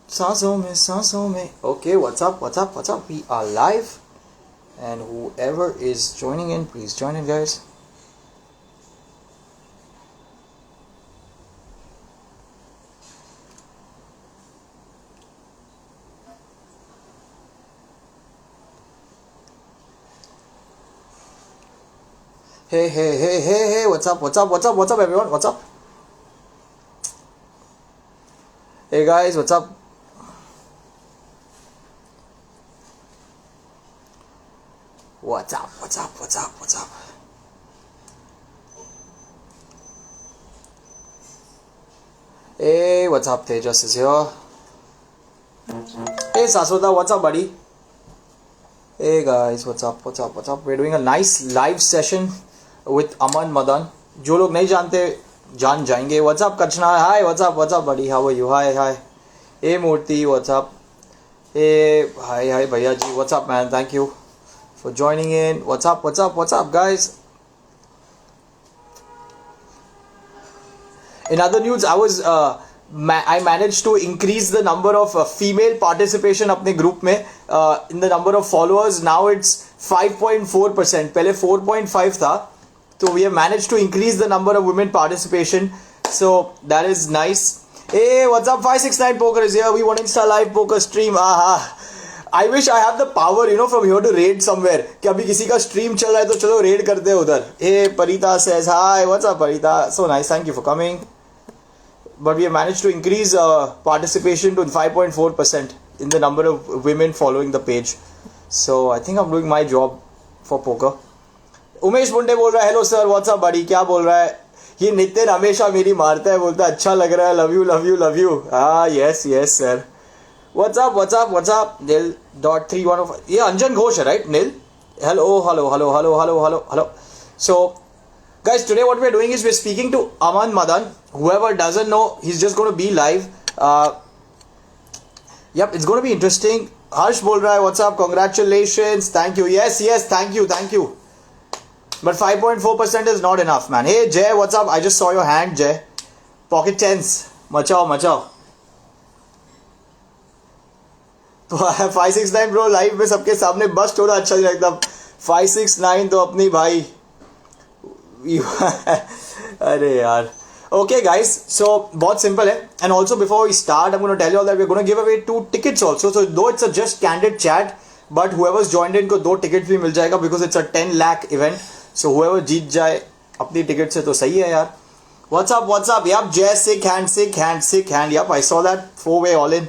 सांसों में. Okay, what's up? We are live, and whoever is joining in, please join in, guys. Hey, what's up, everyone? What's up? Hey guys, what's up? What's up? Hey, what's up? Tejas is here. Hey Saswata, what's up, buddy? Hey guys, what's up? We're doing a nice live session with Aman Madan. जो लोग नहीं जानते जान जाएंगे. What's up, Kachna? Hi, what's up, buddy? How are you? Hi. Hey Murthy, what's up? Hey, hi, Bhaiya ji. What's up, man? Thank you for joining in. What's up, guys? In other news, I managed to increase the number of female participation अपने group में. In the number of followers, now it's 5.4%. पहले 4.5 था. So we have managed to increase the number of women participation. So that is nice. Hey, what's up? 569 Poker is here. We want Insta live poker stream. I wish I have the power, from here to raid somewhere. कि अभी किसी का stream चल रहा है तो चलो raid करते हैं उधर. Hey, Parita says hi. What's up, Parita? So nice. Thank you for coming. But we have managed to increase participation to 5.4% in the number of women following the page. So I think I'm doing my job for poker. Umesh मुंडे बोल रहा है hello sir WhatsApp बड़ी. क्या बोल रहा है ये? नितिन हमेशा मेरी मारता है, बोलता है अच्छा लग रहा है, love you. Yes sir. WhatsApp Nil.3105. ये अंजन घोष है right? Nil. Hello. So guys, today what we're doing is we're speaking to Aman Madan. Whoever doesn't know, he's just going to be live. Yep, it's going to be interesting. Harsh bol raha hai, what's up? Congratulations. Thank you. Yes, thank you. But 5.4% is not enough, man. Hey Jay, what's up? I just saw your hand, Jay. Pocket tens. Machao. 569 bro, live में सबके सामने bast हो रहा, अच्छा नहीं लगता. 569 तो अपनी भाई. अरे यार. Okay guys, so बहुत simple है. And also before we start, I'm going to tell you all that we're going to give away 2 tickets also. So though it's a just candid chat, but whoever's joined in को 2 tickets भी मिल जाएगा because it's a 10 lakh event. So whoever जीत जाए अपनी ticket से तो सही है यार. What's up? Yep, Jay, sick hand. Yep, I saw that 4-way all in.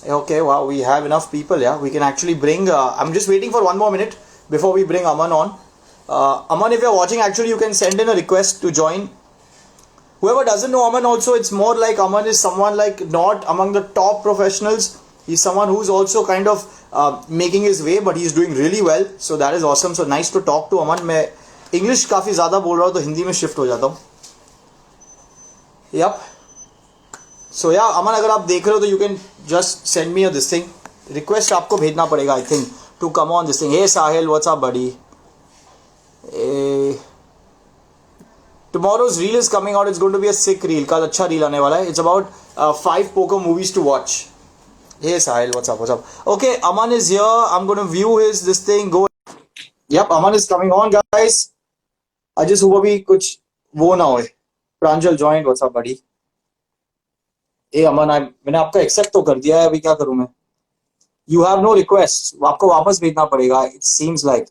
Okay, wow, we have enough people. Yeah, we can actually bring. I'm just waiting for 1 more minute before we bring Aman on. Aman, if you're watching, actually you can send in a request to join. Whoever doesn't know Aman also, it's more like Aman is someone like not among the top professionals. He's someone who's also kind of making his way, but he's doing really well. So that is awesome. So nice to talk to Aman. मैं English काफ़ी ज़्यादा बोल रहा हूँ तो हिंदी में shift हो जाता हूँ. Yep. So yeah, Aman अगर आप देख रहे हो तो you can just send me this thing. Request आपको भेजना पड़ेगा I think to come on this thing. Hey Sahil, what's up buddy? Tomorrow's reel is coming out. It's going to be a sick reel. कल अच्छा reel आने वाला है. It's about 5 poker movies to watch. Hey Sahil, what's up? Okay, Aman is here. I'm going to view this thing. Go. Yep, Aman is coming on, guys. I just hope अभी कुछ वो ना होए. Pranjal joined. What's up, buddy? Hey Aman, मैंने आपका accept तो कर दिया है. अभी क्या करूँ मैं? You have no requests. आपको वापस भेजना पड़ेगा. It seems like.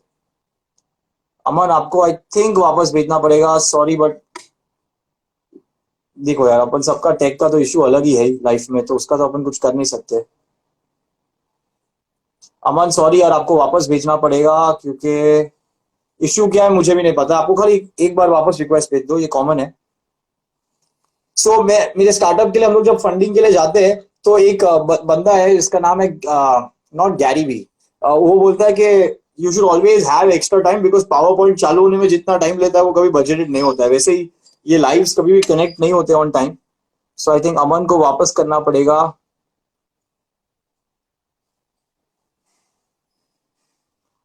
Aman, आपको I think वापस भेजना पड़ेगा. Sorry, but देखो यार, अपन सबका टेक का तो इशू अलग ही है लाइफ में, तो उसका तो अपन कुछ कर नहीं सकते. अमन सॉरी यार, आपको वापस भेजना पड़ेगा क्योंकि इशू क्या है मुझे भी नहीं पता. आपको खाली एक बार वापस रिक्वेस्ट भेज दो, ये कॉमन है. सो मेरे स्टार्टअप के लिए हम लोग जब फंडिंग के लिए जाते हैं तो एक बंदा है जिसका नाम है नॉट गैरी भी. वो बोलता है कि you should always have extra time because power point चालू होने में जितना टाइम लेता है वो कभी बजटेड नहीं होता है. वैसे ही ये लाइव्स कभी भी कनेक्ट नहीं होते on time. So I think Aman को वापस करना पड़ेगा.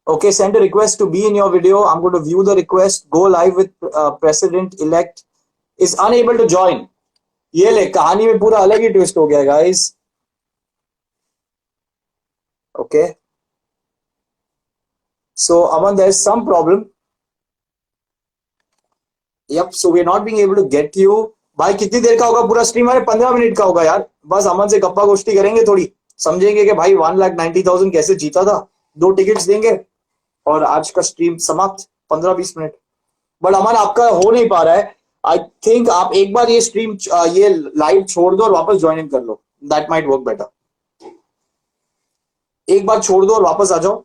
Okay, send a request to be in your video. I'm going to view the request. Go live with President-elect is unable to join. ये ले कहानी में पूरा अलग ही ट्विस्ट हो गया guys. Okay. So Aman, there's some problem. Yep. So we're not being able to get you. भाई कितनी देर का होगा पूरा स्ट्रीम? अरे 15 मिनट का होगा यार. बस अमन से गप्पा गोष्ठी करेंगे थोड़ी. समझेंगे कि भाई 1,90,000 कैसे जीता था. 2 टिकट्स देंगे और आज का स्ट्रीम समाप्त. 15-20 मिनट. बट अमन आपका हो नहीं पा रहा है. आई थिंक आप एक बार ये स्ट्रीम ये लाइव छोड़ दो और वापस ज्वाइन इन कर लो. That might work better. एक बार छोड़ दो और वापस आ जाओ.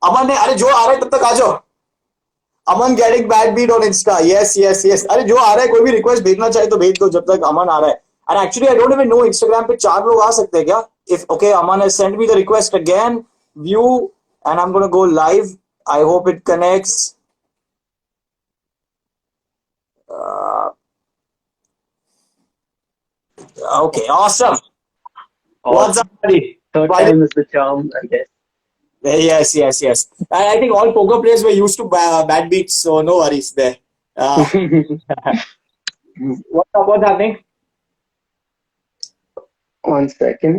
अमन ने अरे जो आ रहा है तब तक आ जाओ. Aman getting bad beat on Insta. Yes yes yes. अरे जो आ रहा है कोई भी रिक्वेस्ट भेजना चाहे तो भेज दो जब तक अमन आ रहा है. And actually I don't even know Instagram पे 4 लोग आ सकते हैं क्या? If okay Aman has send me the request again. View and I am gonna go live. I hope it connects. Okay, awesome. What's up, buddy? Third time is the charm, I guess. Yes, yes, yes. And I think all poker players were used to bad beats, so no worries there. What's up? What's happening? 1 second.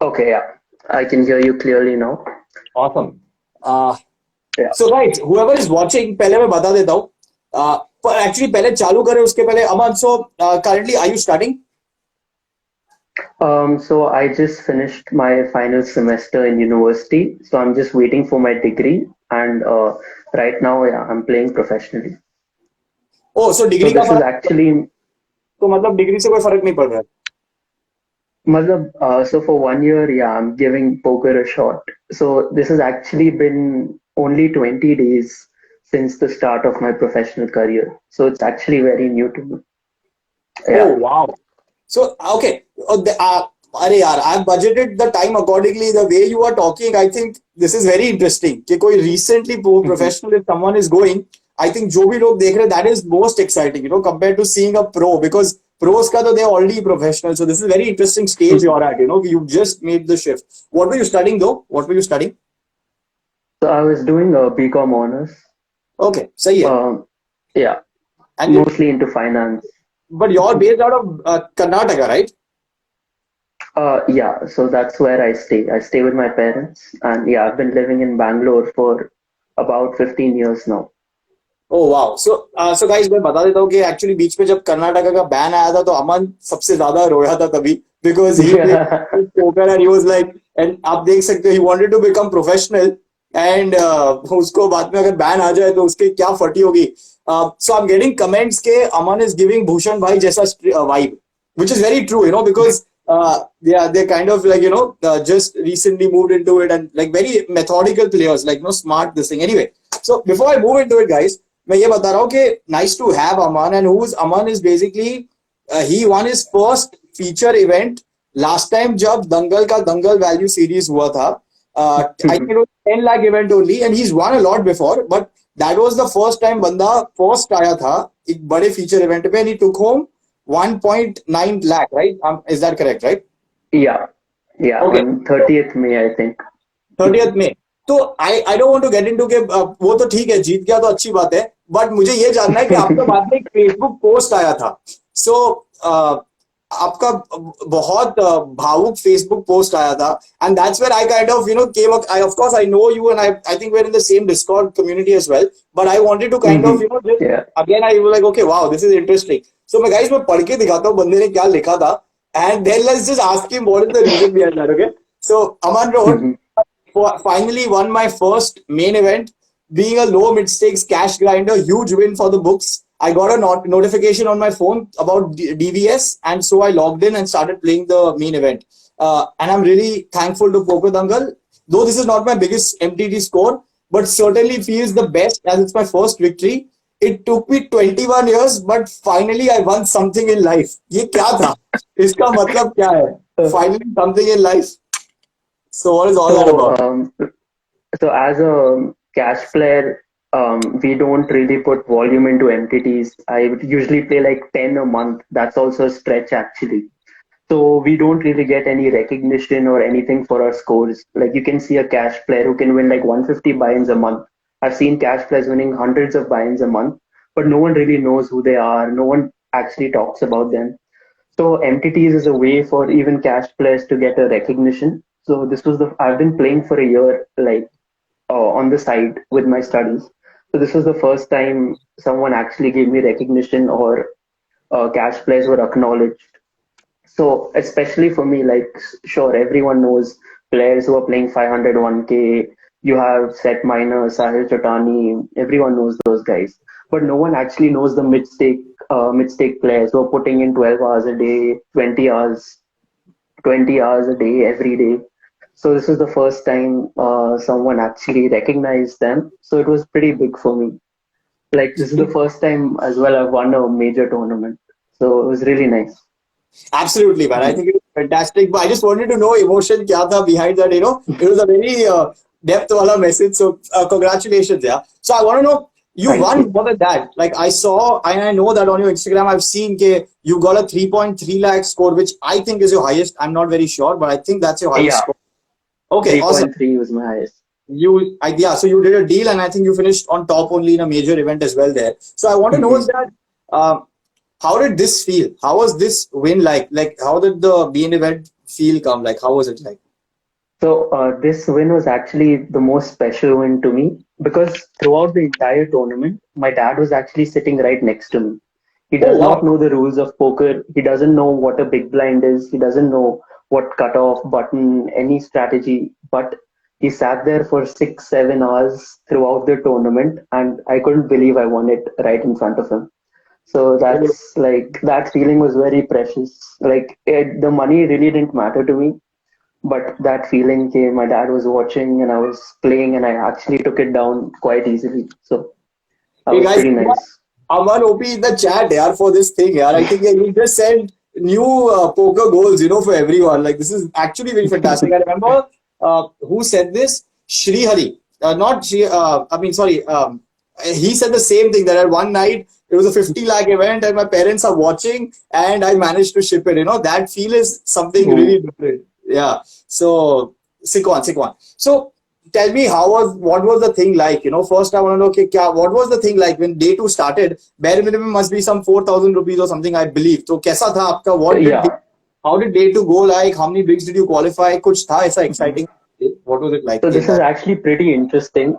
Okay, yeah. I can hear you clearly now. Awesome. Yeah. So right, whoever is watching, पहले मैं बता देता हूँ. पर actually पहले चालू करें उसके पहले अमन. So currently, are you studying? So I just finished my final semester in university. So I'm just waiting for my degree, and right now, yeah, I'm playing professionally. Oh, so degree So का this is फर्क. actually, तो मतलब degree से कोई फर्क नहीं पड़ रहा है. so for 1 year, yeah, I'm giving poker a shot. So this has actually been only 20 days since the start of my professional career. So it's actually very new to me. Yeah. Oh wow. So okay. अरे यार, I've budgeted the time accordingly. The way you are talking, I think this is very interesting. कि कोई recently professional, if someone is going, I think जो भी लोग देख रहे, that is most exciting, compared to seeing a pro, because pros का तो they're already professional. So this is very interesting stage you're at. You just made the shift. What were you studying though? What were you studying? So I was doing a BCom honors. Okay, सही है. Yeah, And mostly into finance. but you're based out of Karnataka, right? Yeah, so that's where I stay. I stay with my parents, and yeah, I've been living in Bangalore for about 15 years now. Oh wow. So guys, मैं बता देता हूँ कि actually बीच में जब कर्नाटका का ban आया था तो अमन सबसे ज्यादा रोया था तभी, because he played poker and he was like, and आप देख सकते हो, he wanted to become professional and उसको बाद में अगर बैन आ जाए तो उसकी क्या फटी होगी. So I'm getting comments के अमन is giving भूषण भाई जैसा vibe, which is very true, because yeah, they're kind of like, just recently moved into it and like very methodical players, like, smart this thing. Anyway, so before I move into it, guys, मैं ये बता रहा हूँ कि nice to have Aman, and Aman is basically he won his first feature event last time जब दंगल का दंगल value series हुआ था. I think it was 10 lakh event only, and he's won a lot before, but that was the first time बंदा first आया था एक बड़े feature event पे, and he took home 1.9 lakh, right? Is that correct, right? Yeah, okay. On 30th May, I think. 30th May. तो I don't want to get into के वो तो ठीक है, जीत गया तो अच्छी बात है, बट मुझे ये जानना है कि आपके बाद में एक फेसबुक पोस्ट आया था. सो आपका बहुत भावुक फेसबुक पोस्ट आया था, and that's where I kind of came of course I know you and I think we are in the same Discord community as well, but I wanted to kind of again I was like okay wow this is interesting. So मैं guys मैं पढ़ के दिखाता हूँ बंदे ने क्या लिखा था, and then let's just ask him what is the reason behind that. Okay, so Aman road finally won my first main event, being a low mid stakes cash grinder, huge win for the books. I got a notification on my phone about DVS, and so I logged in and started playing the main event. And I'm really thankful to Poker Dangal, though this is not my biggest MTT score, but certainly feels the best as it's my first victory. It took me 21 years, but finally I won something in life. ये क्या था? इसका मतलब क्या है? Finally something in life. So what is all that about? So as a cash player, we don't really put volume into MTTs. I usually play like 10 a month. That's also a stretch actually. So we don't really get any recognition or anything for our scores. Like you can see a cash player who can win like 150 buy-ins a month. I've seen cash players winning hundreds of buy-ins a month. but no one really knows who they are. No one actually talks about them. So MTTs is a way for even cash players to get a recognition. So this was the I've been playing for a year, like on the side with my studies. So this was the first time someone actually gave me recognition, or cash players were acknowledged. So especially for me, like sure, everyone knows players who are playing 500 1K. You have Seth Miner, Sahil Chotani. Everyone knows those guys, but no one actually knows the mid-stake players who are putting in 12 hours a day, 20 hours a day every day. So this is the first time someone actually recognized them. So it was pretty big for me. Like this is the first time as well I've won a major tournament. So it was really nice. Absolutely, man. I think it was fantastic. But I just wanted to know emotion kya tha behind that. It was a very depth wala message. So congratulations, yeah. So I want to know, you Thank won you. more than that. Like I saw, and I know that on your Instagram, I've seen you got a 3.3 lakh score, which I think is your highest. I'm not very sure, but I think that's your highest Yeah, score. Okay, awesome. 3.3 was my highest. So you did a deal, and I think you finished on top only in a major event as well there. So I want to know is that. Uh, how did this feel? How was this win like? Like, how did the main event feel come? Like, how was it like? So this win was actually the most special win to me because throughout the entire tournament, my dad was actually sitting right next to me. He Oh, does wow. not know the rules of poker. He doesn't know what a big blind is. He doesn't know what cutoff button, any strategy. But he sat there for 6, 7 hours throughout the tournament, and I couldn't believe I won it right in front of him. So that's like that feeling was very precious. Like the money really didn't matter to me, but that feeling came. My dad was watching and I was playing, and I actually took it down quite easily. So that Hey was guys, pretty nice. Aman OP in the chat, yaar, for this thing, yaar. I think you just sent new poker goals, for everyone. Like, this is actually very fantastic. I remember who said this? Shri Hari. Not Shri, I mean, sorry. He said the same thing that at one night it was a 50 lakh event and my parents are watching and I managed to ship it. That feel is something Hmm. really different. Yeah. So, sick one, sick one. So, tell me what was the thing like? First I want to know what was the thing like when day two started? Bare minimum must be some 4,000 rupees or something, I believe. So kaisa tha aapka? Yeah. How did day two go like? How many bigs did you qualify? Kuch tha aisa exciting? What was it like? So this is actually pretty interesting.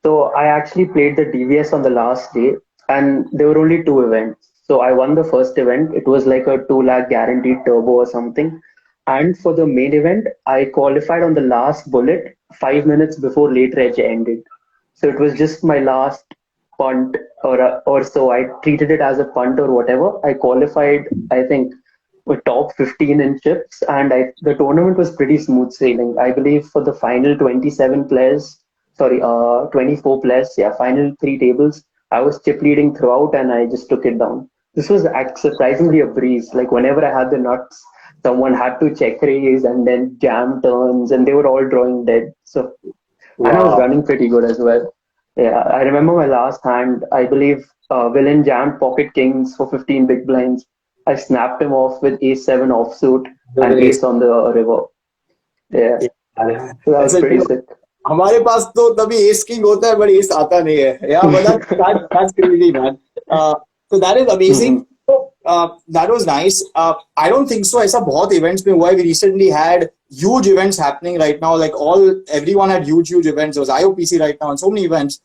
So I actually played the DVS on the last day, and there were only two events. So I won the first event. It was like a 2 lakh guaranteed turbo or something. And for the main event, I qualified on the last bullet 5 minutes before late reg ended. So it was just my last punt or so. I treated it as a punt or whatever. I qualified, I think, with top 15 in chips, and the tournament was pretty smooth sailing. I believe for the final 27 players, sorry, 24 players, yeah, final three tables, I was chip leading throughout, and I just took it down. This was surprisingly a breeze. Like whenever I had the nuts, someone had to check raise and then jam turns, and they were all drawing dead. So, and I was Wow. running pretty good as well. Yeah, I remember my last hand. I believe Villain jammed pocket kings for 15 big blinds. I snapped him off with ace 7 offsuit and ace on the river. Yeah, so that was ऐसे pretty sick. हमारे पास तो तभी S king होता है but S आता नहीं है या मतलब that's crazy man. So that is amazing. Mhm. So that was nice. I don't think so ऐसा बहुत events में हुआ है. We recently had huge events happening right now, like everyone had huge events. There was IOPC right now and so many events.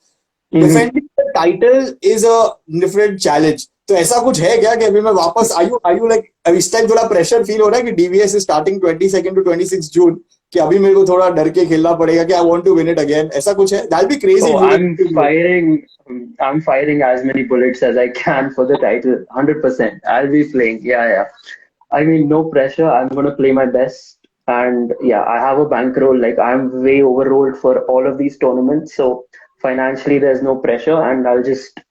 Mhm. Defending the title is a different challenge. तो ऐसा कुछ है क्या कि अभी मैं वापस आयु लाइक अभी इस टाइम थोड़ा प्रेशर फील हो रहा है कि डीवीएस इज स्टार्टिंग 22 to 26 जून कि अभी मेरे को थोड़ा डर के खेलना पड़ेगा कि I want to win it again ऐसा कुछ है that be crazy Oh, if I'm you firing. I'm firing as many bullets as I can for the title. 100%. I'll be playing. Yeah, yeah. I mean, no pressure. I'm gonna play my best. And yeah, I have a bankroll. Like I'm way overrolled for all of these tournaments. So financially, there's no pressure, and I'll just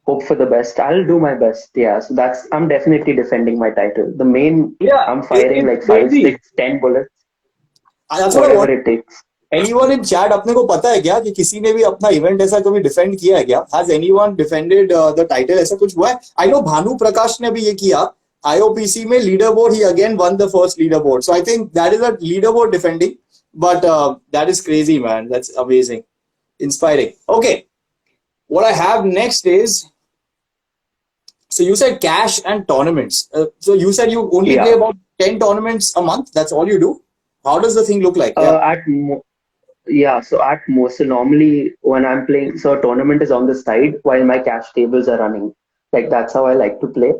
hope for the best. I'll do my best. Yeah. So I'm definitely defending my title. The main, या I'm firing like it's five, crazy six, 10 bullets, that's what I whatever want it takes. Anyone in chat अपने को पता है क्या कि किसी ने भी अपना इवेंट ऐसा कभी डिफेंड किया है क्या has anyone defended the title ऐसा कुछ हुआ है आई नो भानु प्रकाश ने भी ये किया आईओपीसी में leader board he again one the first leader board so I think that is a leader board defending but that is crazy man that's amazing inspiring. Okay, what I have next is So you said cash and tournaments. So you said you only play Yeah. about 10 tournaments a month. That's all you do. How does the thing look like? Yeah. At Yeah, so at most, so normally when I'm playing, so a tournament is on the side while my cash tables are running. Like that's how I like to play.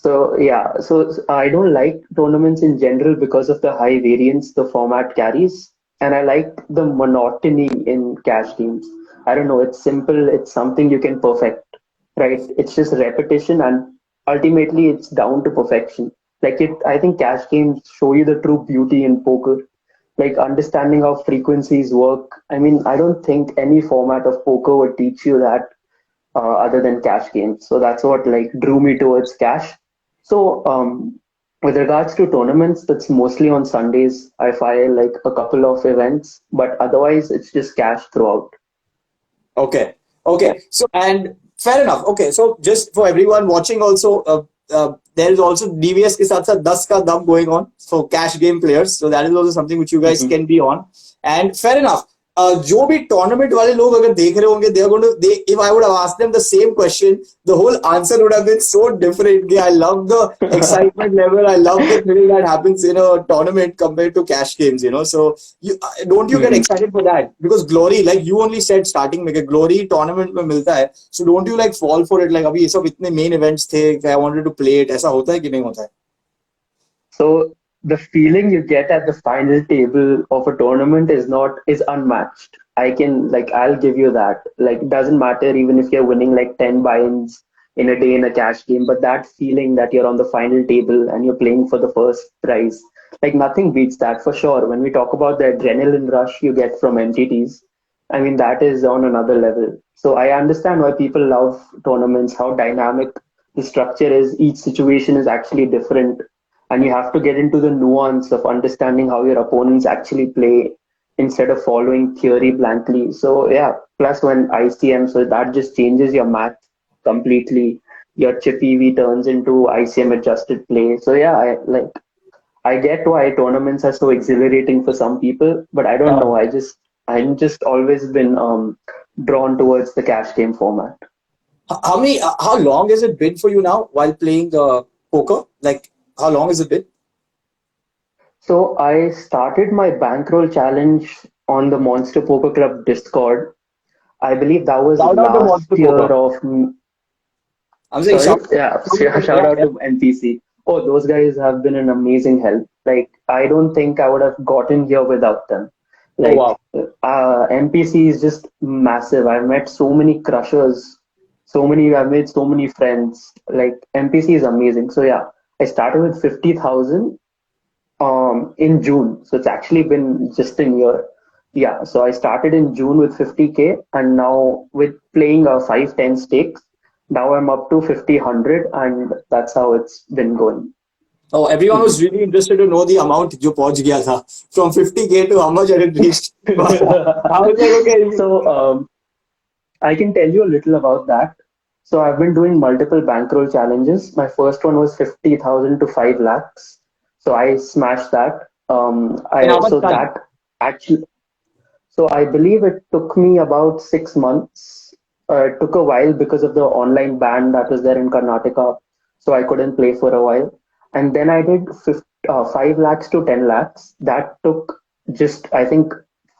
So yeah, so I don't like tournaments in general because of the high variance the format carries, and I like the monotony in cash games. I don't know, it's simple, it's something you can perfect, right? It's just repetition, and ultimately it's down to perfection. I think cash games show you the true beauty in poker, like understanding how frequencies work. I mean, I don't think any format of poker would teach you that other than cash games. So that's what like drew me towards cash. So with regards to tournaments, that's mostly on Sundays. I file like a couple of events, but otherwise it's just cash throughout. Okay. Okay. So, and fair enough. Okay. So, just for everyone watching, also, there is also DVS के साथ साथ 10 का दम going on for cash game players. So, that is also something which you guys Mhm. can be on. And fair enough. जो भी tournament वाले लोग अगर देख रहे होंगे, they are going to, if I would have asked them the same question, the whole answer would have been so different. I love the excitement level. I love the thrill that happens in a tournament compared to cash games, So you don't you get Mhm. excited for that? Because glory, like you only said starting में कि glory tournament में मिलता है. So don't you like fall for it? Like अभी ये सब इतने main events थे, I wanted to play it. ऐसा होता है कि नहीं होता है? So the feeling you get at the final table of a tournament is unmatched. I'll give you that. Like it doesn't matter even if you're winning like 10 buy-ins in a day in a cash game, but that feeling that you're on the final table and you're playing for the first prize, like nothing beats that for sure. When we talk about the adrenaline rush you get from MTTs, I mean that is on another level. So I understand why people love tournaments, how dynamic the structure is. Each situation is actually different, and you have to get into the nuance of understanding how your opponents actually play instead of following theory blankly. So yeah, plus when ICM, so that just changes your math completely. Your chip EV turns into ICM adjusted play. So yeah, I get why tournaments are so exhilarating for some people, but I don't Uh, know. I'm just always been drawn towards the cash game format. how long has it been for you now while playing poker? Like how long has it been? So I started my bankroll challenge on the Monster Poker Club Discord. I believe that was Shout out to last Monster year Poker. of, I'm saying sorry, shout out yeah, to Monster Poker. shout Yeah, out yeah. to NPC. Oh, those guys have been an amazing help. Like, I don't think I would have gotten here without them. Oh wow. Like, NPC is just massive. I've met so many crushers, I've made so many friends. Like, NPC is amazing. So, yeah, I started with 50,000 in June. So it's actually been just a year. Yeah, so I started in June with 50K, and now with playing a 5-10 stakes, now I'm up to 50, 100, and that's how it's been going. Oh, everyone was really interested to know the amount जो पहुंच गया था from 50K to how much had it reached. I was like, okay, So I can tell you a little about that. So I've been doing multiple bankroll challenges. My first one was 50,000 to 5 lakhs. So I smashed that. in how much So time? that actually, so I believe it took me about 6 months. It took a while because of the online ban that was there in Karnataka. So I couldn't play for a while. And then I did 5 lakhs to 10 lakhs. That took just, I think,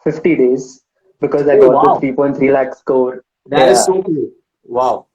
50 days because I Oh got the wow, 3.3 lakh score. that is Yeah. so cool. Wow.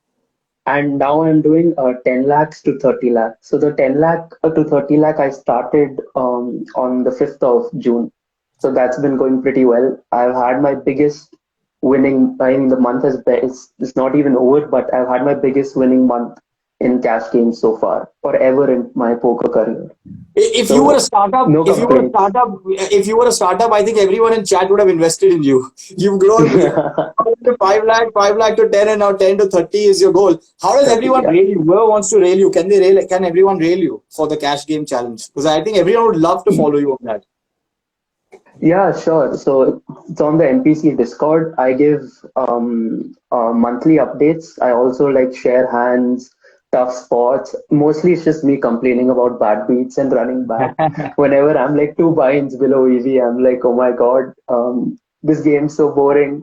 And now I'm doing 10 lakhs to 30 lakh. So the 10 lakh to 30 lakh I started on the 5th of June. So that's been going pretty well. I've had my biggest winning, I mean, the month it's not even over, but I've had my biggest winning month in cash games so far, or ever in my poker career. If you were a So startup, no if you were a complaints. startup, if you were a startup, I think everyone in chat would have invested in you. You've grown to 5 lakh to 10, and now 10 to 30 is your goal. How does 30, everyone yeah. rail you? Whoever wants to rail you, can everyone rail you for the cash game challenge? Because I think everyone would love to follow you on that. Yeah, sure. So it's on the NPC Discord. I give monthly updates. I also like share hands, tough spots. Mostly it's just me complaining about bad beats and running back. Whenever I'm like 2 binds below EV, I'm like, oh my God, this game's so boring.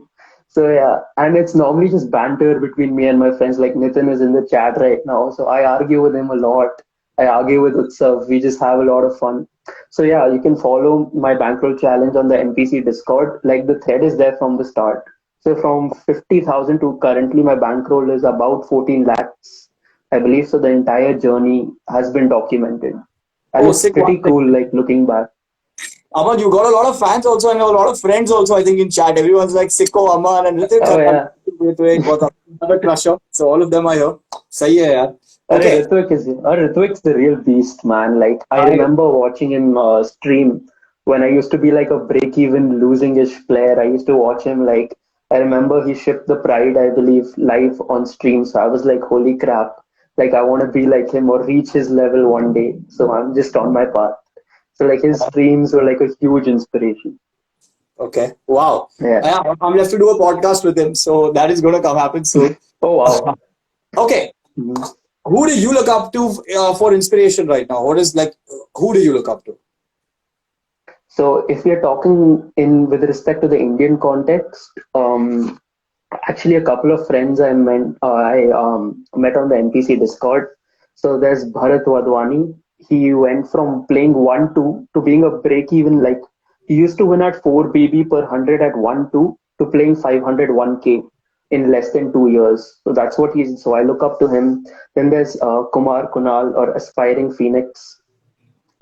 So yeah, and it's normally just banter between me and my friends. Like Nitin is in the chat right now, so I argue with him a lot. I argue with Utsav. We just have a lot of fun. So yeah, you can follow my bankroll challenge on the NPC Discord. Like the thread is there from the start. So from 50,000 to currently my bankroll is about 14 lakhs, I believe. So the entire journey has been documented, and Oh, it's sick one. pretty cool. Like looking back. Aman, you got a lot of fans also and a lot of friends also, I think, in chat. Everyone's like Sicko, Aman, and Ritik. Oh yeah. Another crusher. So all of them are here. Sahi hai yaar. Okay. Ritwik's the real beast, man. Like I I remember watching him stream when I used to be like a break-even losing-ish player. I used to watch him. Like I remember he shipped the Pride, I believe, live on stream. So I was like, holy crap! Like I want to be like him or reach his level one day. So I'm just on my path. So like his streams were like a huge inspiration. okay. Wow. Yeah. I'm left to do a podcast with him, so that is going to come happen soon. Oh wow. Okay. Mhm. Who do you look up to for inspiration right now? What is like? Who do you look up to? So if we are talking in with respect to the Indian context, actually a couple of friends I met on the NPC Discord. So there's Bharat Wadhwani. He went from playing 1-2 to being a break even. Like he used to win at 4 BB per 100 at 1-2 to playing 500 1K in less than 2 years. So that's what he's. So I look up to him. Then there's Kumar Kunal or Aspiring Phoenix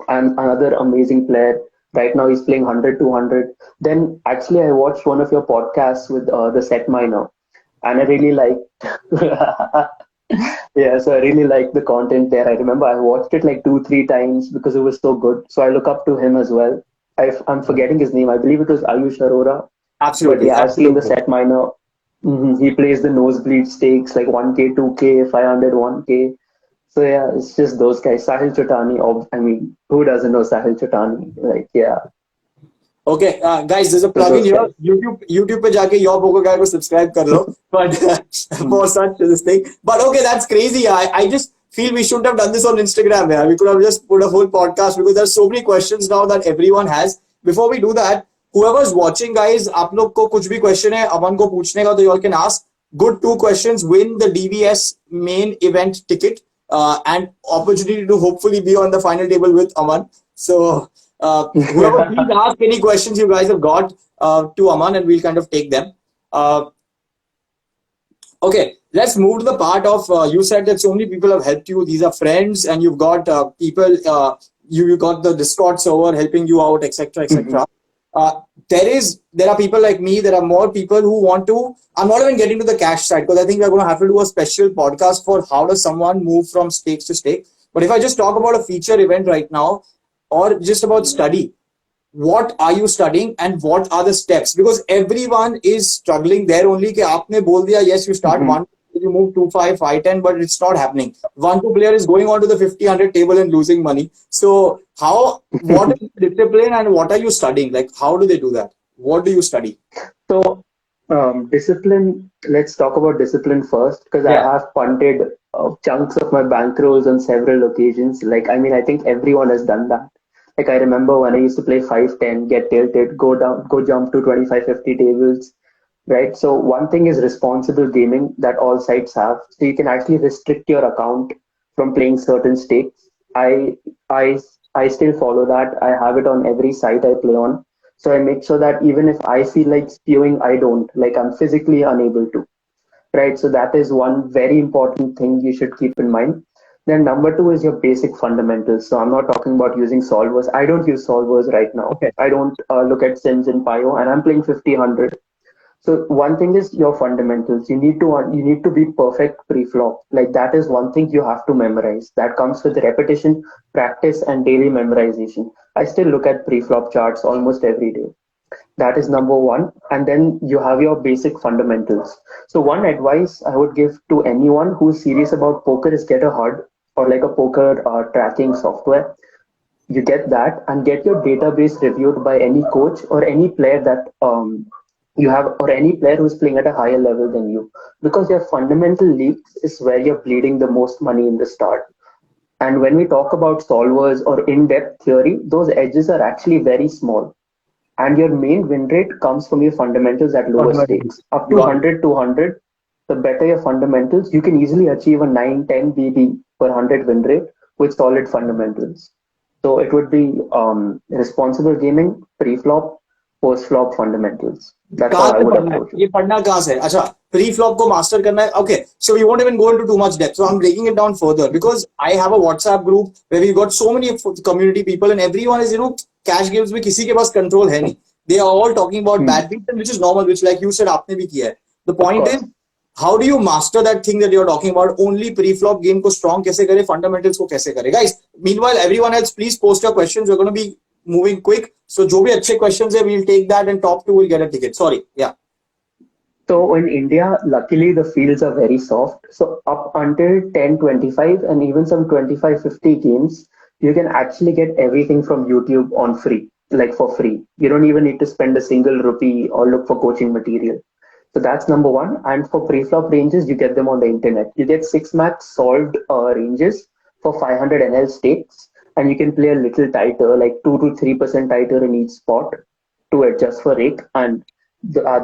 and another amazing player. Right now, he's playing 100, 200. Then, actually, I watched one of your podcasts with the set miner, and I really like. Yeah, so I really like the content there. I remember I watched it like 2, 3 times because it was so good. So I look up to him as well. I'm forgetting his name. I believe it was Ayush Arora. But Absolutely, yeah, I've seen the absolutely. set miner. He plays the nosebleed stakes like 1K, 2K, 500, 1K. So yeah, it's just those guys. Sahil Chotani. I mean, who doesn't know Sahil Chotani? Like, yeah. Okay, guys, there's a So plug in those here. guys. YouTube पे जाके your poker guy को subscribe कर लो. But Mm. for such this thing. But okay, that's crazy. I just feel we shouldn't have done this on Instagram. Yeah, we could have just put a whole podcast because there's so many questions now that everyone has. Before we do that, whoever's watching, guys, आप लोग को कुछ भी question है अमन को पूछने का तो you all can ask. Good two questions. Win the DVS main event ticket and opportunity to hopefully be on the final table with Aman. So. Whoever, please ask any questions you guys have got to Aman and we'll kind of take them. Okay, let's move to the part of you said that so many people have helped you. These are friends, and you've got people. You got the Discord server helping you out, etc., Mhm. etc. There are people like me. There are more people who want to. I'm not even getting to the cash side because I think we're going to have to do a special podcast for how does someone move from stakes to stake. But if I just talk about a feature event right now, or just about study, what are you studying and what are the steps, because everyone is struggling there only कि आपने बोल दिया yes you start Mhm. one, you move 2-5 5-10, but it's not happening. 1-2 player is going on to the 50-100 table and losing money. So how, what is the discipline and what are you studying, like how do they do that? What do you study? So, discipline, let's talk about discipline first because I Yeah. have punted chunks of my bankrolls on several occasions. Like, I mean, I think everyone has done that. Like, I remember when I used to play 5-10, get tilted, go down, go jump to 25-50 tables, right? So, one thing is responsible gaming that all sites have. So, you can actually restrict your account from playing certain stakes. I, I, I still follow that. I have it on every site I play on, so I make sure that even if I feel like spewing, I don't. Like I'm physically unable to. Right. So that is one very important thing you should keep in mind. Then number two is your basic fundamentals. So I'm not talking about using solvers. I don't use solvers right now. Okay. I don't look at sims in Pio, and I'm playing 50-100. So one thing is your fundamentals. You need to be perfect pre-flop. Like that is one thing you have to memorize. That comes with repetition, practice, and daily memorization. I still look at pre-flop charts almost every day. That is number one. And then you have your basic fundamentals. So one advice I would give to anyone who's serious about poker is get a HUD or like a poker tracking software. You get that and get your database reviewed by any coach or any player that you have, or any player who's playing at a higher level than you, because your fundamental leagues is where you're bleeding the most money in the start. And when we talk about solvers or in-depth theory, those edges are actually very small. and your main win rate comes from your fundamentals at lower Fundamentals. stakes. Up to Got it. 100, 200, the better your fundamentals, you can easily achieve a 9, 10 BB per 100 win rate with solid fundamentals. So it would be responsible gaming, pre-flop, post-flop fundamentals. That's how कहाँ I से would पढ़ना है approach it. ये पढ़ना कहाँ से है अच्छा प्री फ्लॉप को मास्टर करना है okay so we won't even go into too much depth so I am breaking it down further because I have a WhatsApp group where we got so many community people and everyone is cash games में किसी के पास control है नहीं they are all talking about Hmm. Badminton which is normal which like you said आपने भी किया है the Of point is course. how do you master that thing that you're talking about only pre-flop game को strong कैसे करे fundamentals को कैसे करे guys meanwhile everyone else please post your questions we're going to be moving quick so जो भी अच्छे questions है we'll take that and top two will get a ticket sorry yeah So in India, luckily the fields are very soft. So up until 1025 and even some 2550 games, you can actually get everything from YouTube on free, like for free. You don't even need to spend a single rupee or look for coaching material. So that's number one. And for pre-flop ranges, you get them on the internet. You get six max solved ranges for 500 NL stakes, and you can play a little tighter, like 2 to 3% tighter in each spot to adjust for rake, and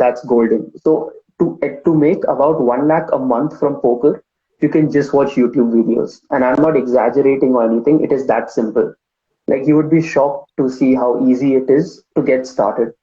that's golden. So to make about 1 lakh a month from poker, you can just watch YouTube videos, and I'm not exaggerating or anything. It is that simple. Like you would be shocked to see how easy it is to get started.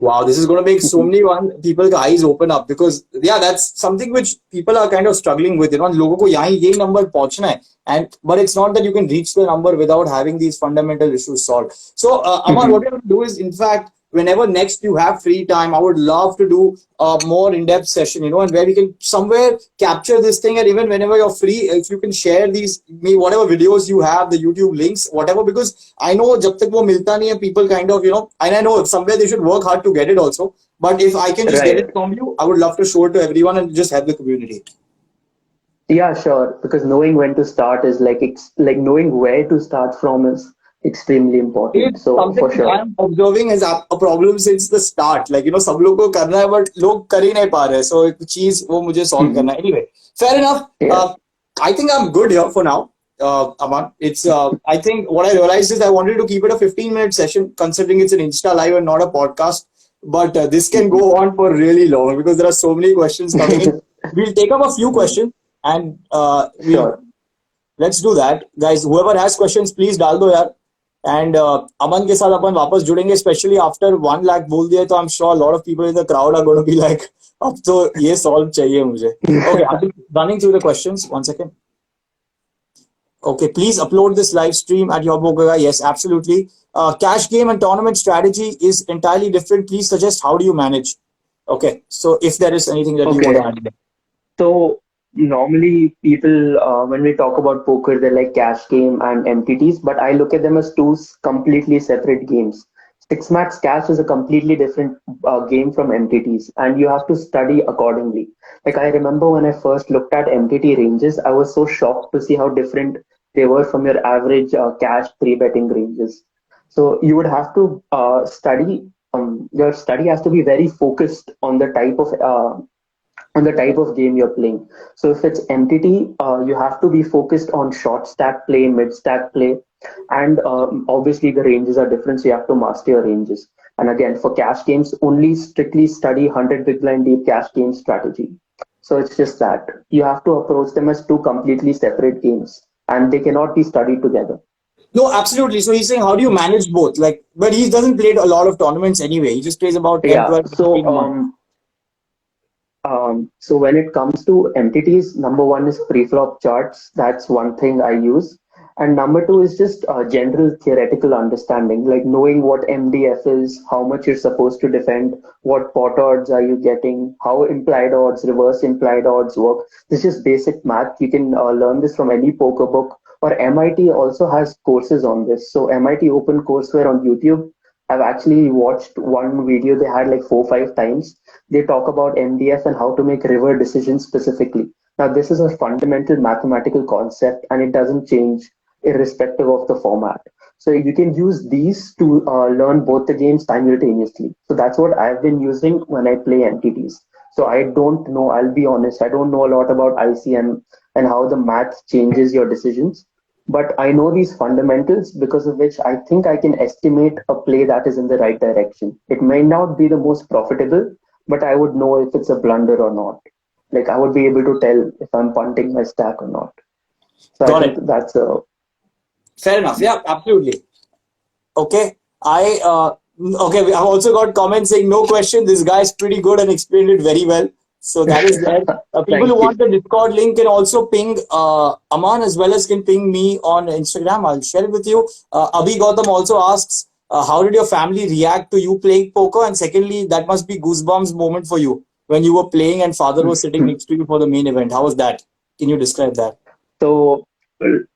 Wow, this is going to make so many people's eyes open up because yeah, that's something which people are kind of struggling with. लोगों को यहाँ ये number पहुंचना है, and but it's not that you can reach the number without having these fundamental issues solved. So, Aman, what Mhm. we're going to do is, in fact, whenever next you have free time, I would love to do a more in-depth session, and where we can somewhere capture this thing, and even whenever you're free, if you can share these, me whatever videos you have, the YouTube links, whatever, because I know जब तक वो मिलता नहीं है, people kind of, and I know somewhere they should work hard to get it also, but if I can just get Right. it from you, I would love to show it to everyone and just help the community. Yeah, sure. Because knowing when to start is like knowing where to start from is extremely important. It's So something for which sure. I'm observing as a problem since the start. Like, सब लोग को करना है, but लोग कर ही नहीं पा रहे. So, एक चीज वो मुझे solve Mhm. करना है. Anyway, fair enough. Yeah. I think I'm good here for now. Aman, it's, I think what I realized is I wanted to keep it a 15-minute session, considering it's an Insta live and not a podcast. But this can go on for really long because there are so many questions coming in. We'll take up a few questions and Sure. let's do that. Guys, whoever has questions, please डाल दो यार. And अमन के साथ अपन वापस जुड़ेंगे, especially after 1 lakh बोल दिया तो I'm sure a lot of people in the crowd are going to be like, अब तो ये solve चाहिए मुझे. Okay, I'm just running through the questions. 1 second. Okay, please upload this live stream at your Bogaga. Yes, absolutely. Cash game and tournament strategy is entirely different. Please suggest how do you manage? Okay, so if there is anything that you want to Okay. add. So normally people, when we talk about poker, they're like cash game and MTTs, but I look at them as two completely separate games. Six max cash is a completely different game from MTTs, and you have to study accordingly. Like I remember when I first looked at MTT ranges, I was so shocked to see how different they were from your average cash pre-betting ranges. So you would have to study. Your study has to be very focused on the type of game you're playing. So if it's MTT, you have to be focused on short stack play, mid stack play, and obviously the ranges are different, so you have to master your ranges. And again, for cash games, only strictly study 100 big blind deep cash game strategy. So it's just that you have to approach them as two completely separate games, and they cannot be studied together. No, absolutely. So he's saying, how do you manage both? Like, but he doesn't play a lot of tournaments anyway. He just plays about 10, Yeah. 12, 15 a month. So when it comes to entities, number one is pre-flop charts. That's one thing I use. And number two is just general theoretical understanding, like knowing what MDF is, how much you're supposed to defend, what pot odds are you getting, how implied odds, reverse implied odds work. This is basic math. You can learn this from any poker book, or MIT also has courses on this. So MIT Open Courseware on YouTube. I've actually watched one video they had like 4 5 times. They talk about MDF and how to make river decisions specifically. Now, this is a fundamental mathematical concept and it doesn't change irrespective of the format. So you can use these to learn both the games simultaneously. So that's what I've been using when I play entities. So I don't know, I'll be honest, I don't know a lot about ICM and how the math changes your decisions. But I know these fundamentals because of which I think I can estimate a play that is in the right direction. It may not be the most profitable, but I would know if it's a blunder or not. Like I would be able to tell if I'm punting my stack or not. So I Got think it. that's a Fair enough. Yeah, absolutely. Okay. Okay. I've also got comments saying no question. This guy is pretty good and explained it very well. So that is there. People who thank you. want the Discord link can also ping Aman as well as can ping me on Instagram. I'll share it with you. Abhi Gautam also asks, how did your family react to you playing poker? And secondly, that must be goosebumps moment for you when you were playing and father was sitting next to you for the main event. How was that? Can you describe that? So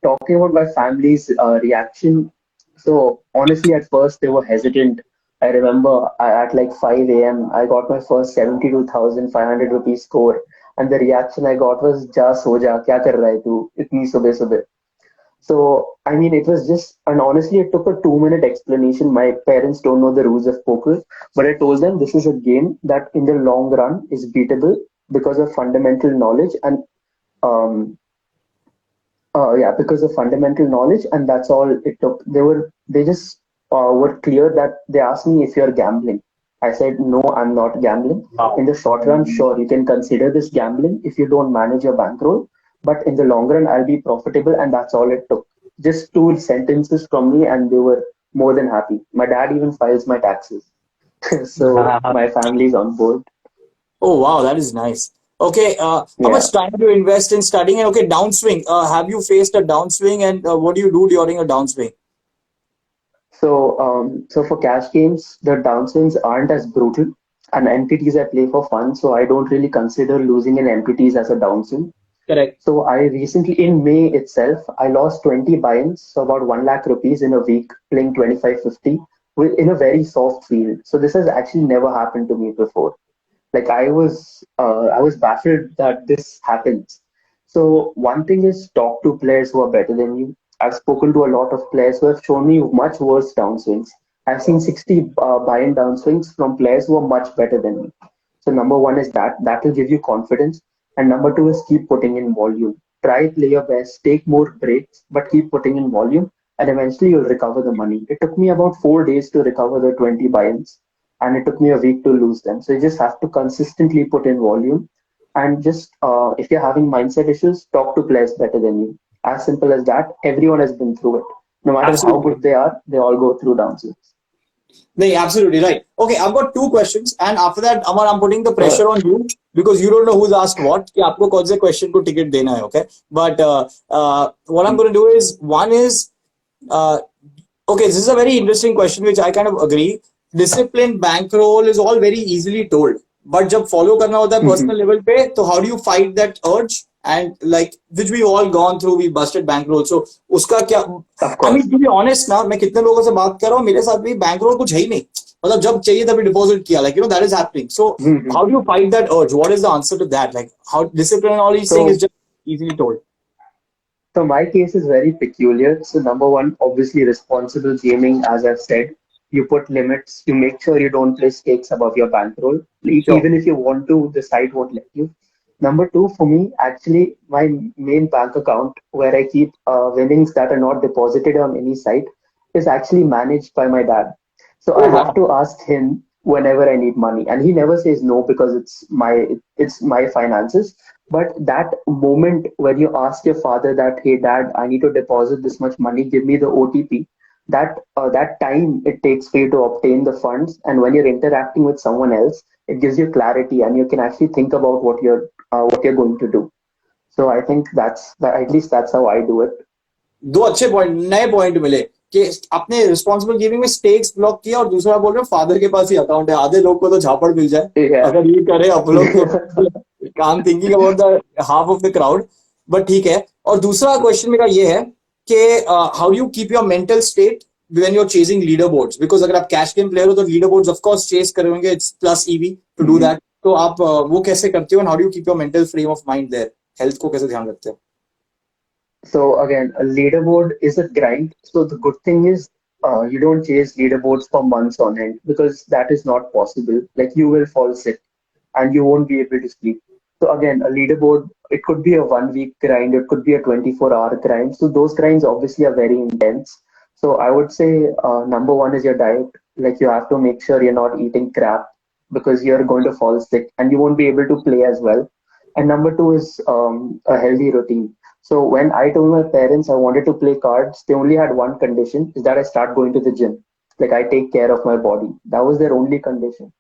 talking about my family's reaction, so honestly, at first they were hesitant. I remember at like 5 a.m. I got my first 72,500 rupees score, and the reaction I got was "Ja so ja, kya kar raha hai tu? Itni subah subah." So I mean, it was just, and honestly, it took a 2 minute explanation. My parents don't know the rules of poker, but I told them this is a game that in the long run is beatable because of fundamental knowledge and um, yeah, because of fundamental knowledge, and that's all it took. They just were clear that they asked me if you're gambling. I said no, I'm not gambling. In Wow. the short run, sure, you can consider this gambling if you don't manage your bankroll, but in the long run, I'll be profitable, and that's all it took. Just two sentences from me, and they were more than happy. My dad even files my taxes, so my family's on board. Oh wow, that is nice. Okay, how Yeah. much time do you invest in studying? And okay, downswing. Have you faced a downswing, and what do you do during a downswing? So for cash games, the downswings aren't as brutal. And entities I play for fun, so I don't really consider losing in entities as a downswing. Correct. So I recently, in May itself, I lost 20 buy-ins, so about 1 lakh rupees in a week, playing 2550 in a very soft field. So this has actually never happened to me before. Like I was baffled that this happens. So one thing is talk to players who are better than you. I've spoken to a lot of players who have shown me much worse downswings. I've seen 60 buy-in downswings from players who are much better than me. So number one is that will give you confidence, and number two is keep putting in volume. Try play your best, take more breaks, but keep putting in volume, and eventually you'll recover the money. It took me about 4 days to recover the 20 buy-ins, and it took me a week to lose them. So you just have to consistently put in volume, and just if you're having mindset issues, talk to players better than you. As simple as that. Everyone has been through it. No matter how Absolutely. good they are, they all go through downswings. No, absolutely right. Okay, I've got two questions, and after that, Aman, I'm putting the pressure Sure. on you because you don't know who's asked what. कि आपको कौन से question को ticket देना है, okay? But what I'm going to do is one is uh, okay. This is a very interesting question, which I kind of agree. Discipline, bankroll is all very easily told, but जब follow करना होता है Mhm. personal level पे, तो how do you fight that urge? And like which we all gone through, we busted bankroll. So उसका क्या? Of I mean, course. to be honest ना, मैं कितने लोगों से बात कर रहा हूँ, मेरे साथ भी bankroll कुछ है ही नहीं. मतलब जब चाहिए तभी डिपॉजिट किया, like that is happening. So Mhm. how do you fight that urge? What is the answer to that? Like how discipline and all these things is So just easily told. So my case is very peculiar. So number one, obviously responsible gaming, as I've said, you put limits, you make sure you don't play stakes above your bankroll. Sure. Even if you want to, the site won't let you. Number two, for me, actually, my main bank account where I keep winnings that are not deposited on any site is actually managed by my dad. So I Oh have wow. to ask him whenever I need money, and he never says no because it's my finances. But that moment when you ask your father that, hey, dad, I need to deposit this much money, give me the OTP, that time it takes for you to obtain the funds, and when you're interacting with someone else, it gives you clarity, and you can actually think about what you're going to do. So I think at least that's how I do it. दो अच्छे point नए point मिले कि अपने responsible gaming में stakes block किया और दूसरा बोल रहे फादर के पास ही अकाउंट है आधे लोग को तो झापड़ मिल जाए Yeah. अगर ये करे आप लोग तो काम thinking about the half of the crowd but ठीक है और दूसरा क्वेश्चन मेरा ये है कि how do you keep your mental state when you're chasing leaderboards because अगर आप कैश गेम प्लेयर हो तो leaderboards of course chase करेंगे it's plus EV to do Mhm. that तो आप वो कैसे करते हो and how do you keep your mental frame of mind there health को कैसे ध्यान रखते हो So again, a leaderboard is a grind. So the good thing is, you don't chase leaderboards for months on end because that is not possible. Like you will fall sick and you won't be able to sleep. So again, a leaderboard. it could be a 1 week grind, it could be a 24-hour grind. So those grinds obviously are very intense. So I would say number one is your diet. Like you have to make sure you're not eating crap because you're going to fall sick and you won't be able to play as well. And number two is a healthy routine. So when I told my parents I wanted to play cards, they only had one condition is that I start going to the gym. Like I take care of my body. That was their only condition.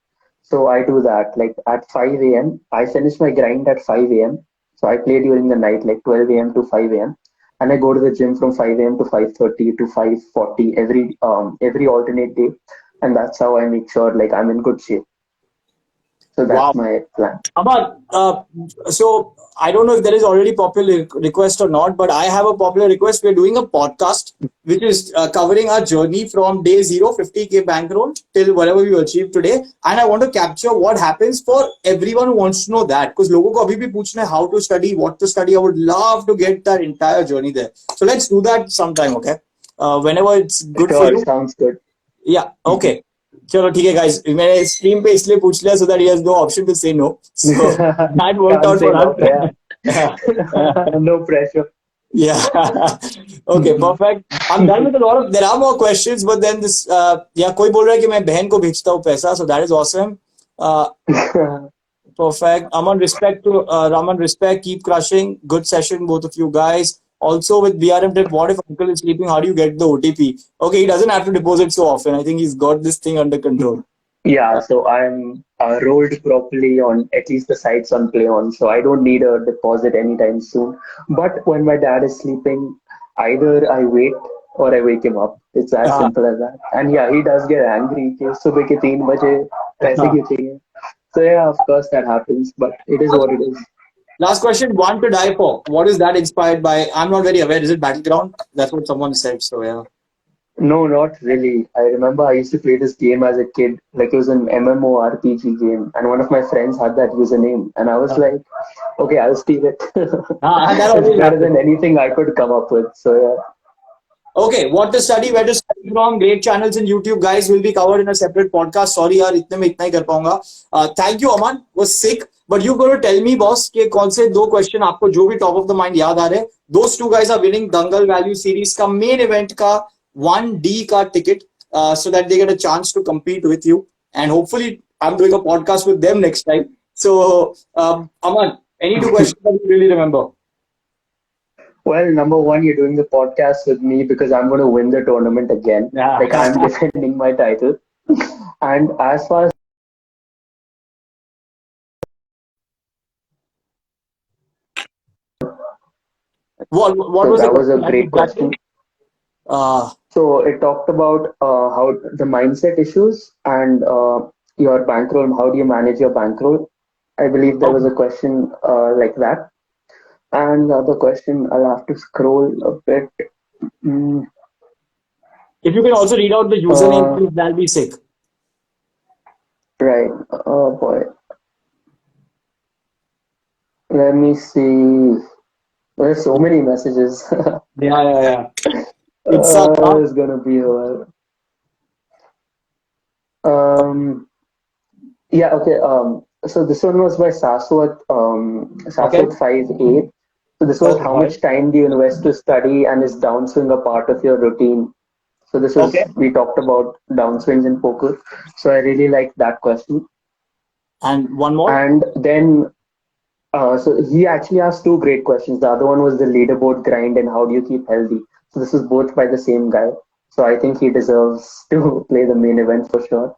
So I do that. Like at 5 a.m., I finish my grind at 5 a.m. So I play during the night, like 12 a.m. to 5 a.m. And I go to the gym from 5 a.m. to 5:30 to 5:40 every alternate day. And that's how I make sure like I'm in good shape. So that's Wow. my plan. Aman, so I don't know if there is already popular request or not, but I have a popular request. We're doing a podcast which is covering our journey from day zero, 50K bankroll till whatever we achieved today. And I want to capture what happens for everyone who wants to know that. Because लोगों को अभी भी पूछना है how to study, what to study. I would love to get that entire journey there. So let's do that sometime, okay? Whenever it's good for you. Sounds good. Yeah, okay. चलो ठीक है guys मैंने stream पे इसलिए पूछ लिया so that he has no option to say no. So that worked out for us. Yeah. No pressure. Yeah. Okay, perfect. I'm done with a lot of. There are more questions, but then this. Yeah, कोई बोल रहा है कि मैं बहन को भेजता हूँ पैसा, so that is awesome. Perfect. Aman, respect to Raman, respect. Keep crushing. Good session, both of you guys. Also with BRM tip, what if uncle is sleeping? How do you get the OTP? Okay, he doesn't have to deposit so often. I think he's got this thing under control. Yeah, so I'm rolled properly on at least the sites on Play On, so I don't need a deposit anytime soon. But when my dad is sleeping, either I wait or I wake him up. It's as simple as that. And yeah, he does get angry. कि सुबह के 3 बजे पैसे क्यों चाहिए? So yeah, of course that happens, but it is what it is. Last question, One to Die For. What is that inspired by? I'm not very aware. Is it Battleground? That's what someone said, so yeah. No, not really. I remember I used to play this game as a kid. Like it was an MMORPG game, and one of my friends had that username, and I was like, okay, I'll steal it. It's better than anything I could come up with. So yeah. Okay, what to study, where to study from, great channels in YouTube, guys, will be covered in a separate podcast. Sorry यार इतने में इतना ही कर पाऊंगा. Thank you Aman, was sick, but you got to tell me boss कि कौन से 2 question आपको जो भी top of the mind याद आ रहे हैं. Those 2 guys are winning Dangal Value Series का main event का 1D का ticket, so that they get a chance to compete with you, and hopefully I'm doing a podcast with them next time. So Aman, any 2 questions that you really remember? Well, number one, you're doing the podcast with me because I'm going to win the tournament again. Yeah. Like I'm defending my title. And as far as what so was that was a great question. So it talked about how the mindset issues and your bankroll. How do you manage your bankroll? I believe there was a question like that. And the other question, I'll have to scroll a bit. If you can also read out the username, that'll be sick. Right. Oh boy. Let me see. There's so many messages. Yeah. It's gonna be a while. Yeah. Okay. So this one was by Saswat. Saswat 5A. So this was how much time do you invest to study, and is downswing a part of your routine? So this was we talked about downswings in poker. So I really like that question. And one more. And then so he actually asked 2 great questions. The other one was the leaderboard grind and how do you keep healthy. So this is both by the same guy. So I think he deserves to play the main event for sure.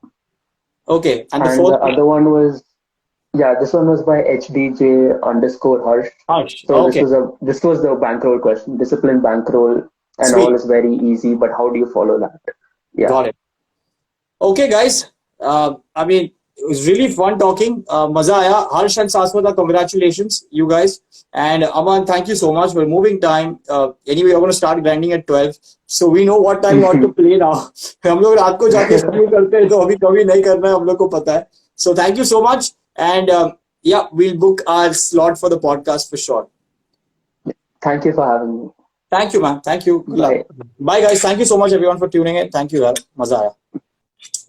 Okay. And the other one was this one was by HDJ_Harsh. So this was the bankroll question. Discipline bankroll and all is very easy, but how do you follow that? Yeah. Got it. Okay, guys. I mean, it was really fun talking. Maza aaya. Harsh and Saswata, congratulations, you guys. And Aman, thank you so much. We're moving time. Anyway, we're going to start grinding at 12. So we know what time we want to play now. हम लोग रात को जाके stream करते हैं तो अभी कभी नहीं करना है हम लोग को पता है. So thank you so much. And we'll book our slot for the podcast for sure. Thank you for having me. Thank you, man. Thank you. Bye, guys. Thank you so much, everyone, for tuning in. Thank you, यार. मजा आया.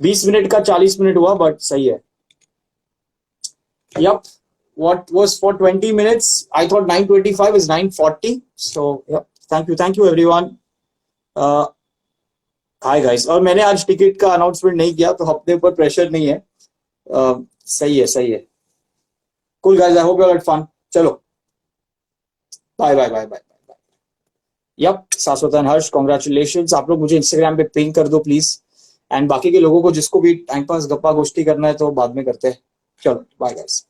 20 minute का 40 minute हुआ, but सही है. Yup. what was for 20 minutes. I thought 9:25 is 9:40. So yeah, thank you everyone. Hi guys, और मैंने आज टिकट का अनाउंसमेंट नहीं किया तो अपने ऊपर प्रेशर नहीं है. सही है. Cool guys, I hope you had fun. चलो, bye bye bye bye. Yup, Shashwat and Harsh, congratulations. आप लोग मुझे इंस्टाग्राम पे पिंग कर दो प्लीज. एंड बाकी के लोगों को जिसको भी टाइम पास गप्पा गोष्ठी करना है तो बाद में करते हैं. चलो बाय गाइस.